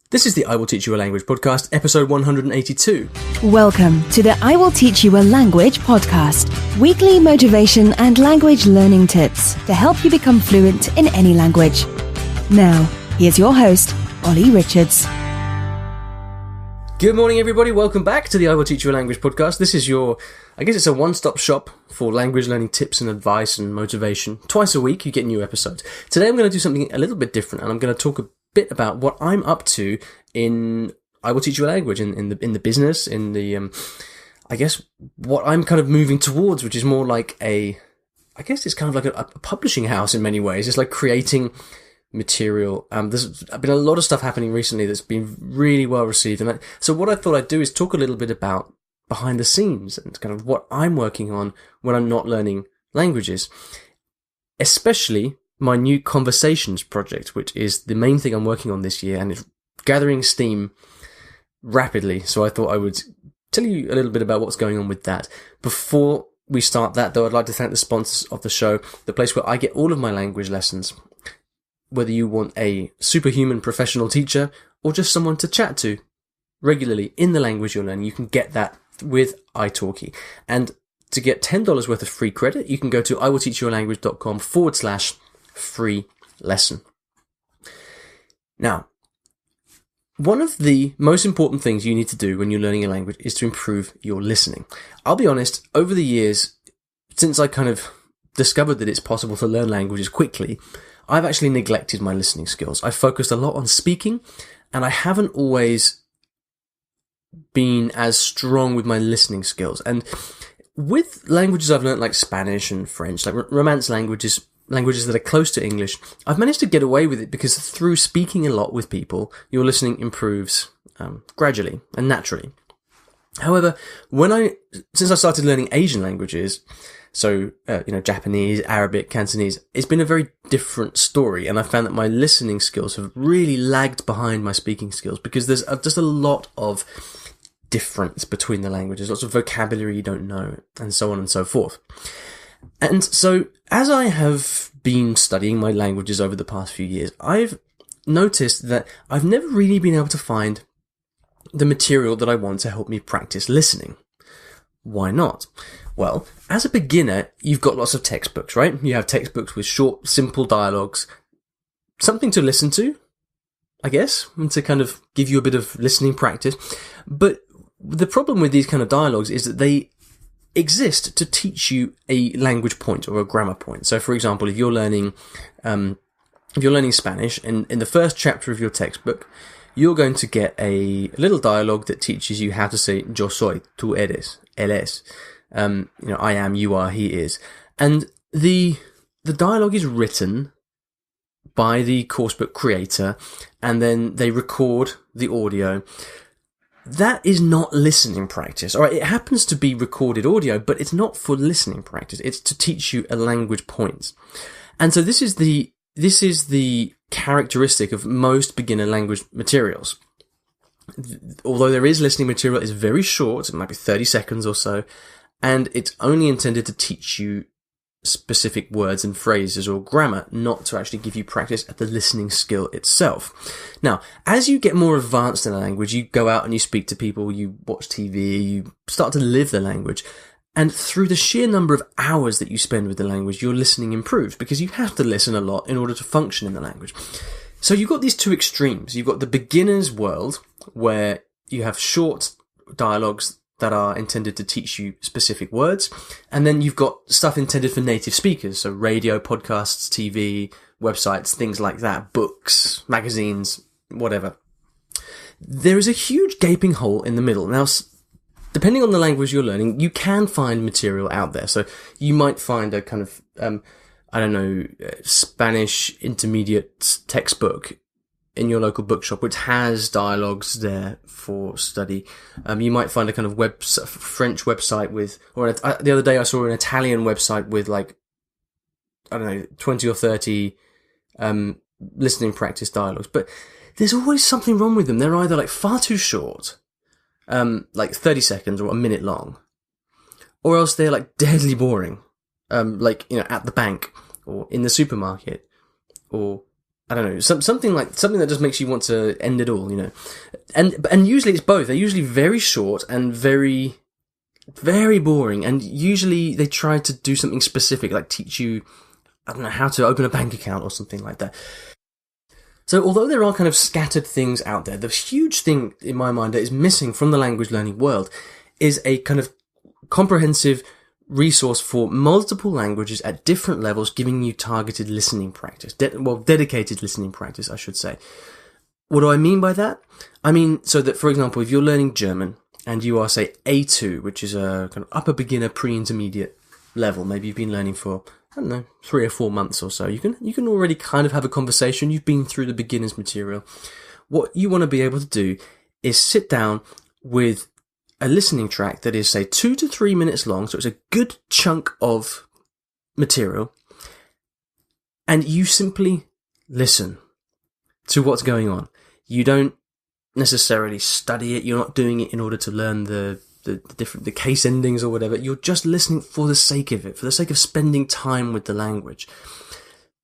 This is the I Will Teach You a Language podcast, episode 182. Welcome to the I Will Teach You a Language podcast. Weekly motivation and language learning tips to help you become fluent in any language. Now, here's your host, Ollie Richards. Good morning, everybody. Welcome back to the I Will Teach You a Language podcast. This is it's a one-stop shop for language learning tips and advice and motivation. Twice a week, you get new episodes. Today, I'm going to do something a little bit different, and I'm going to talk a bit about what I'm up to in I Will Teach You a Language, in the business, in the what I'm kind of moving towards, which is more like it's kind of like a publishing house in many ways. It's like creating material. There's been a lot of stuff happening recently that's been really well received, and so what I thought I'd do is talk a little bit about behind the scenes and kind of what I'm working on when I'm not learning languages, especially my new conversations project, which is the main thing I'm working on this year, and it's gathering steam rapidly. So I thought I would tell you a little bit about what's going on with that. Before we start that, though, I'd like to thank the sponsors of the show, the place where I get all of my language lessons. Whether you want a superhuman professional teacher or just someone to chat to regularly in the language you're learning, you can get that with italki. And to get $10 worth of free credit, you can go to iwillteachyoualanguage.com/free lesson. Now, one of the most important things you need to do when you're learning a language is to improve your listening. I'll be honest, over the years, since I kind of discovered that it's possible to learn languages quickly, I've actually neglected my listening skills. I've focused a lot on speaking, and I haven't always been as strong with my listening skills. And with languages I've learned like Spanish and French, like Romance languages that are close to English, I've managed to get away with it because through speaking a lot with people, your listening improves gradually and naturally. However, since I started learning Asian languages, so Japanese, Arabic, Cantonese, it's been a very different story, and I found that my listening skills have really lagged behind my speaking skills because there's just a lot of difference between the languages, lots of vocabulary you don't know, and so on and so forth. And so, as I have been studying my languages over the past few years, I've noticed that I've never really been able to find the material that I want to help me practice listening. Why not? Well, as a beginner, you've got lots of textbooks, right? You have textbooks with short, simple dialogues, something to listen to, I guess, and to kind of give you a bit of listening practice. But the problem with these kind of dialogues is that they exist to teach you a language point or a grammar point. So, for example, if you're learning Spanish, and in the first chapter of your textbook, you're going to get a little dialogue that teaches you how to say yo soy, tú eres, él es. I am, you are, he is. And the dialogue is written by the coursebook creator, and then they record the audio. That is not listening practice. All right, it happens to be recorded audio, but it's not for listening practice. It's to teach you a language point. And so this is the characteristic of most beginner language materials. Although there is listening material, it's very short. It might be 30 seconds or so. And it's only intended to teach you specific words and phrases or grammar, not to actually give you practice at the listening skill itself. Now, as you get more advanced in a language, you go out and you speak to people, you watch TV, you start to live the language. And through the sheer number of hours that you spend with the language, your listening improves because you have to listen a lot in order to function in the language. So you've got these two extremes. You've got the beginner's world, where you have short dialogues that are intended to teach you specific words. And then you've got stuff intended for native speakers. So radio, podcasts, TV, websites, things like that, books, magazines, whatever. There is a huge gaping hole in the middle. Now, depending on the language you're learning, you can find material out there. So you might find a kind of, Spanish intermediate textbook in your local bookshop, which has dialogues there for study. You might find a kind of French website the other day I saw an Italian website with 20 or 30 listening practice dialogues. But there's always something wrong with them. They're either far too short, 30 seconds or a minute long, or else they're deadly boring, at the bank or in the supermarket or I don't know, something that just makes you want to end it all, you know. And usually it's both. They're usually very short and very, very boring. And usually they try to do something specific, like teach you, I don't know, how to open a bank account or something like that. So although there are kind of scattered things out there, the huge thing in my mind that is missing from the language learning world is a kind of comprehensive resource for multiple languages at different levels, giving you targeted listening practice. Dedicated listening practice, I should say. What do I mean by that? I mean, so that, for example, if you're learning German and you are, say, A2, which is a kind of upper beginner pre-intermediate level, maybe you've been learning for, I don't know, 3 or 4 months or so, you can already kind of have a conversation. You've been through the beginner's material. What you want to be able to do is sit down with a listening track that is, say, 2 to 3 minutes long, so it's a good chunk of material, and you simply listen to what's going on. You don't necessarily study it. You're not doing it in order to learn the case endings or whatever. You're just listening for the sake of it, for the sake of spending time with the language.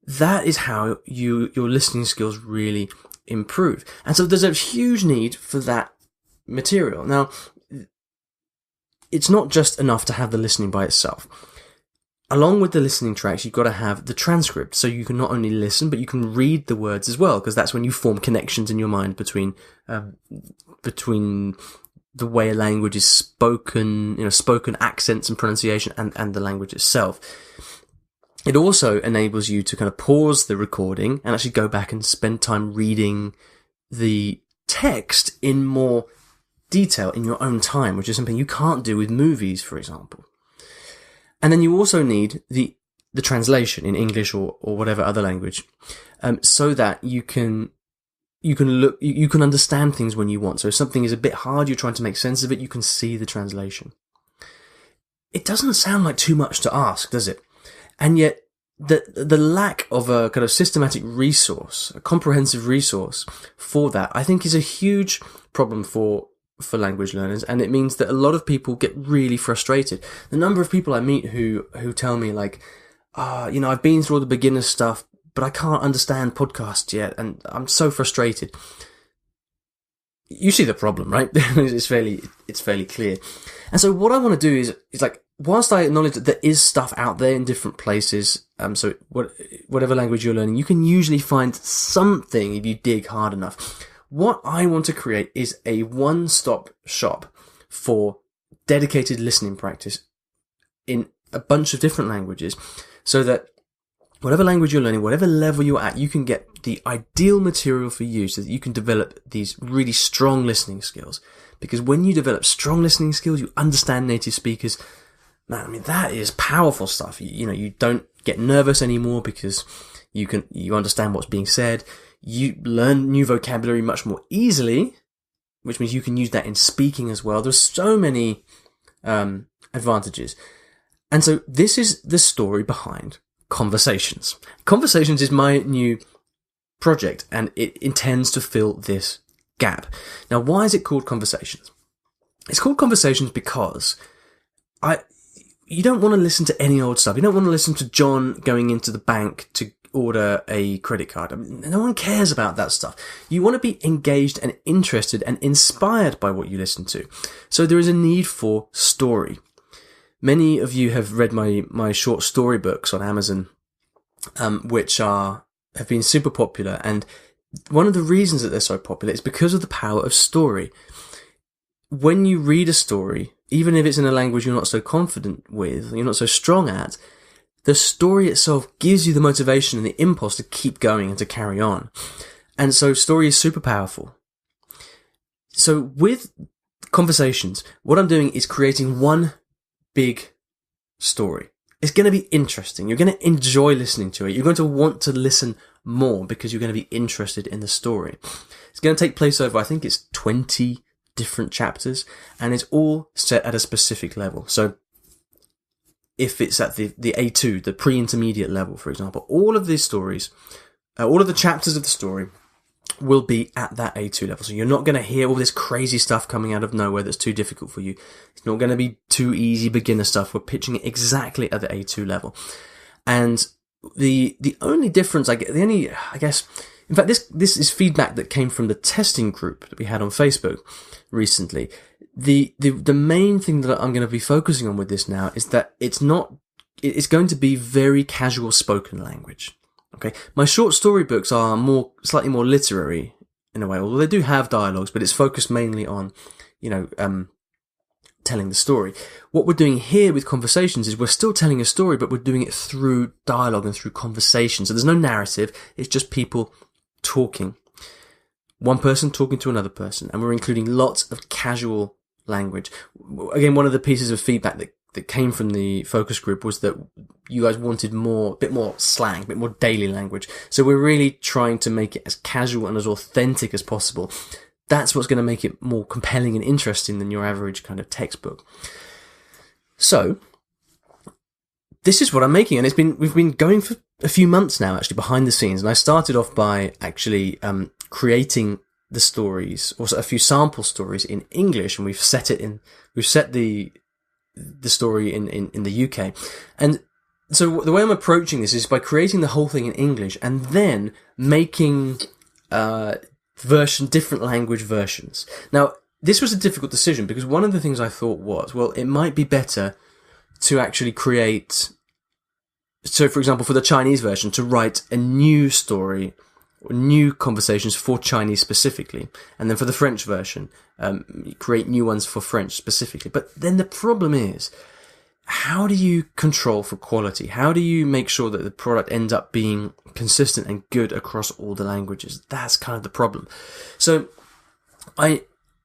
That is how your listening skills really improve. And so there's a huge need for that material. Now, it's not just enough to have the listening by itself. Along with the listening tracks, you've got to have the transcript, so you can not only listen, but you can read the words as well, because that's when you form connections in your mind between the way a language is spoken, you know, spoken accents and pronunciation, and the language itself. It also enables you to kind of pause the recording and actually go back and spend time reading the text in more detail in your own time, which is something you can't do with movies, for example. And then you also need the translation in English or whatever other language, so that you can understand things when you want. So if something is a bit hard, you're trying to make sense of it, you can see the translation. It doesn't sound like too much to ask, does it? And yet, the lack of a kind of systematic resource, a comprehensive resource for that, I think is a huge problem for language learners, and it means that a lot of people get really frustrated. The number of people I meet who tell me, like, you know, I've been through all the beginner stuff, but I can't understand podcasts yet, and I'm so frustrated. You see the problem, right? It's fairly clear. And so what I want to do is like, whilst I acknowledge that there is stuff out there in different places, so whatever language you're learning, you can usually find something if you dig hard enough. What I want to create is a one-stop shop for dedicated listening practice in a bunch of different languages, so that whatever language you're learning, whatever level you're at, you can get the ideal material for you so that you can develop these really strong listening skills. Because when you develop strong listening skills, you understand native speakers. Man, I mean, that is powerful stuff. You know, you don't get nervous anymore because you understand what's being said. You learn new vocabulary much more easily, which means you can use that in speaking as well. There's so many advantages. And so this is the story behind Conversations. Conversations is my new project, and it intends to fill this gap. Now, why is it called Conversations? It's called Conversations because you don't want to listen to any old stuff. You don't want to listen to John going into the bank to order a credit card. I mean, no one cares about that stuff. You want to be engaged and interested and inspired by what you listen to. So there is a need for story. Many of you have read my short story books on Amazon, which have been super popular. And one of the reasons that they're so popular is because of the power of story. When you read a story, even if it's in a language you're not so confident with, you're not so strong at, the story itself gives you the motivation and the impulse to keep going and to carry on. And so story is super powerful. So with Conversations, what I'm doing is creating one big story. It's going to be interesting. You're going to enjoy listening to it. You're going to want to listen more because you're going to be interested in the story. It's going to take place over, I think it's 20 different chapters, and it's all set at a specific level. So if it's at the A2, the pre-intermediate level, for example, all of these stories, all of the chapters of the story will be at that A2 level. So you're not going to hear all this crazy stuff coming out of nowhere that's too difficult for you. It's not going to be too easy beginner stuff. We're pitching it exactly at the A2 level. And the only difference, I guess, In fact, this is feedback that came from the testing group that we had on Facebook recently. The main thing that I'm going to be focusing on with this now is that it's going to be very casual spoken language. Okay. My short story books are slightly more literary in a way, although they do have dialogues, but it's focused mainly on, telling the story. What we're doing here with conversations is we're still telling a story, but we're doing it through dialogue and through conversation. So there's no narrative. It's just people talking. One person talking to another person. And we're including lots of casual language. Again, one of the pieces of feedback that came from the focus group was that you guys wanted a bit more slang, a bit more daily language. So we're really trying to make it as casual and as authentic as possible. That's what's going to make it more compelling and interesting than your average kind of textbook. So this is what I'm making, and we've been going for a few months now, actually, behind the scenes. And I started off by actually creating the stories, or a few sample stories in English, and we've set the story in the UK. And so the way I'm approaching this is by creating the whole thing in English and then making different language versions. Now, this was a difficult decision because one of the things I thought was, well, it might be better to actually create, so for example, for the Chinese version, to write a new story, or new conversations for Chinese specifically, and then for the French version, create new ones for French specifically. But then the problem is, how do you control for quality? How do you make sure that the product ends up being consistent and good across all the languages? That's kind of the problem. So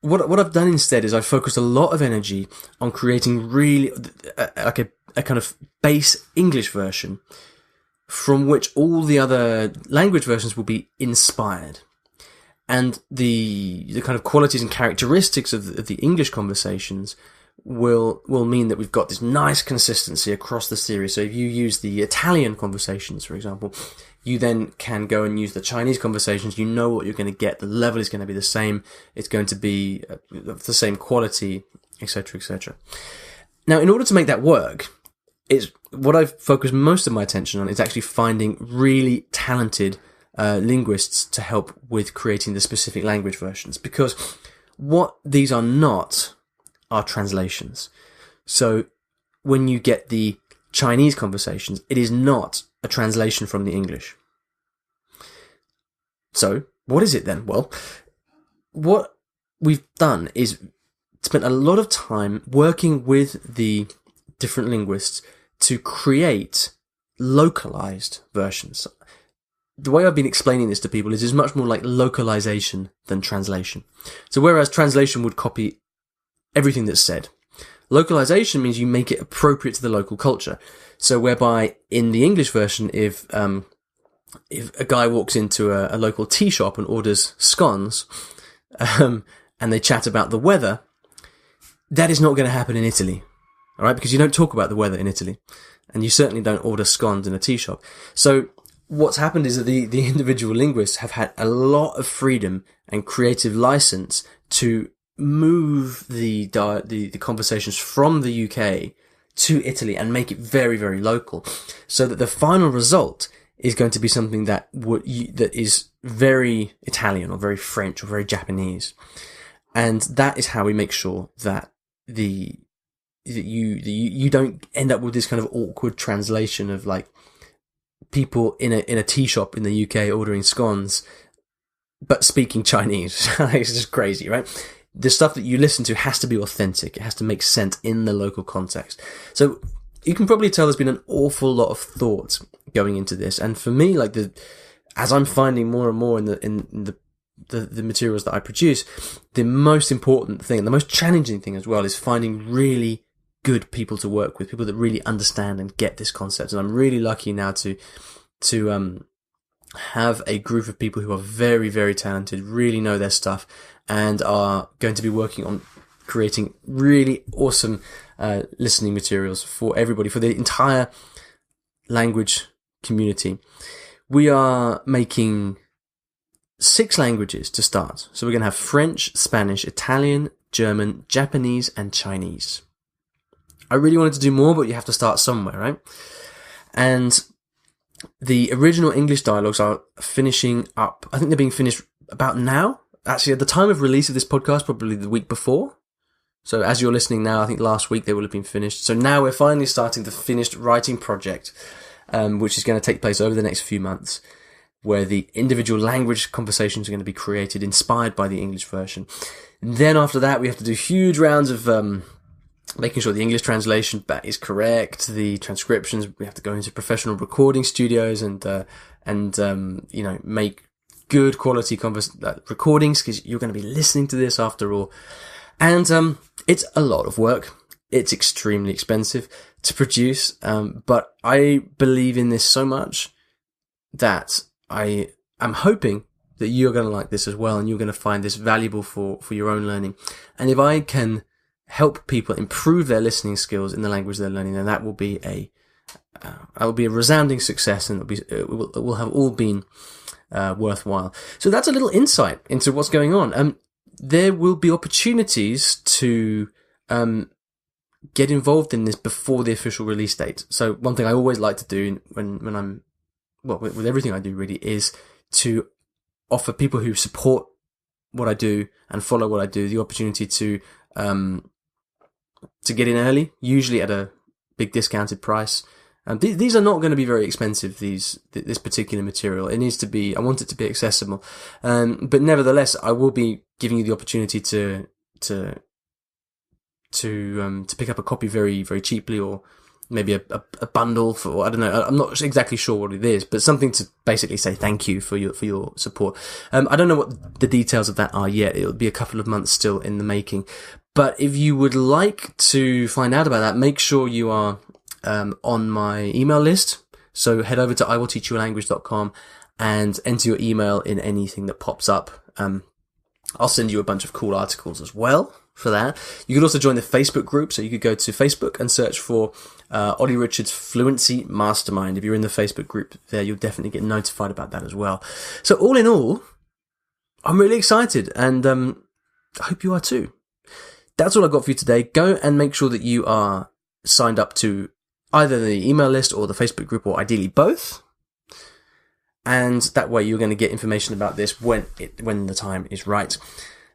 what I've done instead is I've focused a lot of energy on creating really like a kind of base English version from which all the other language versions will be inspired. And the kind of qualities and characteristics of the English conversations will mean that we've got this nice consistency across the series. So if you use the Italian conversations, for example, you then can go and use the Chinese conversations. You know what you're going to get. The level is going to be the same. It's going to be the same quality, etc., etc. Now, in order to make that work, what I've focused most of my attention on is actually finding really talented linguists to help with creating the specific language versions, because what these are not are translations. So when you get the Chinese conversations, it is not a translation from the English. So what is it then? Well, what we've done is spent a lot of time working with the different linguists to create localized versions. The way I've been explaining this to people is much more like localization than translation. So whereas translation would copy everything that's said, localization means you make it appropriate to the local culture. So whereby in the English version, if a guy walks into a local tea shop and orders scones, and they chat about the weather, that is not going to happen in Italy. All right, because you don't talk about the weather in Italy, and you certainly don't order scones in a tea shop. So what's happened is that the individual linguists have had a lot of freedom and creative license to move the conversations from the UK to Italy and make it very, very local, so that the final result is going to be something that is very Italian or very French or very Japanese. And that is how we make sure that you don't end up with this kind of awkward translation of like people in a tea shop in the UK ordering scones but speaking Chinese. It's just crazy, right? The stuff that you listen to has to be authentic. It has to make sense in the local context. So you can probably tell there's been an awful lot of thought going into this. And for me, like as I'm finding more and more in the materials that I produce, the most important thing, the most challenging thing as well, is finding really good people to work with, people that really understand and get this concept. And I'm really lucky now to have a group of people who are very, very talented, really know their stuff, and are going to be working on creating really awesome listening materials for everybody, for the entire language community. We are making 6 languages to start. So we're going to have French, Spanish, Italian, German, Japanese, and Chinese. I really wanted to do more, but you have to start somewhere, right? And the original English dialogues are finishing up. I think they're being finished about now. Actually, at the time of release of this podcast, probably the week before. So as you're listening now, I think last week they will have been finished. So now we're finally starting the finished writing project, which is going to take place over the next few months, where the individual language conversations are going to be created, inspired by the English version. And then after that, we have to do huge rounds of making sure the English translation is correct, the transcriptions. We have to go into professional recording studios and make good quality recordings, because you're going to be listening to this after all. And it's a lot of work. It's extremely expensive to produce, but I believe in this so much that I am hoping that you're going to like this as well, and you're going to find this valuable for your own learning. And if I can help people improve their listening skills in the language they're learning, then that will be a resounding success, and it will have all been worthwhile. So that's a little insight into what's going on. There will be opportunities to get involved in this before the official release date. So one thing I always like to do when I'm, with everything I do really, is to offer people who support what I do and follow what I do the opportunity to get in early, usually at a big discounted price. These are not going to be very expensive, this particular material. It needs to be, I want it to be accessible. But nevertheless, I will be giving you the opportunity to pick up a copy very, very cheaply, or maybe a bundle for, I don't know, I'm not exactly sure what it is, but something to basically say thank you for your support. I don't know what the details of that are yet. It'll be a couple of months still in the making. But if you would like to find out about that, make sure you are on my email list. So head over to IWTYAL and enter your email in anything that pops up. I'll send you a bunch of cool articles as well for that. You could also join the Facebook group. So you could go to Facebook and search for Ollie Richards Fluency Mastermind. If you're in the Facebook group there, you'll definitely get notified about that as well. So all in all, I'm really excited, and I hope you are too. That's all I've got for you today. Go and make sure that you are signed up to either the email list or the Facebook group, or ideally both. And that way you're going to get information about this when the time is right.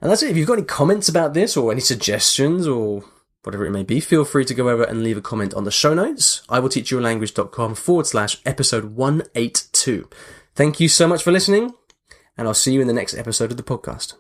And that's it. If you've got any comments about this, or any suggestions, or whatever it may be, feel free to go over and leave a comment on the show notes, IWTYOurlanguage.com/episode 182. Thank you so much for listening, and I'll see you in the next episode of the podcast.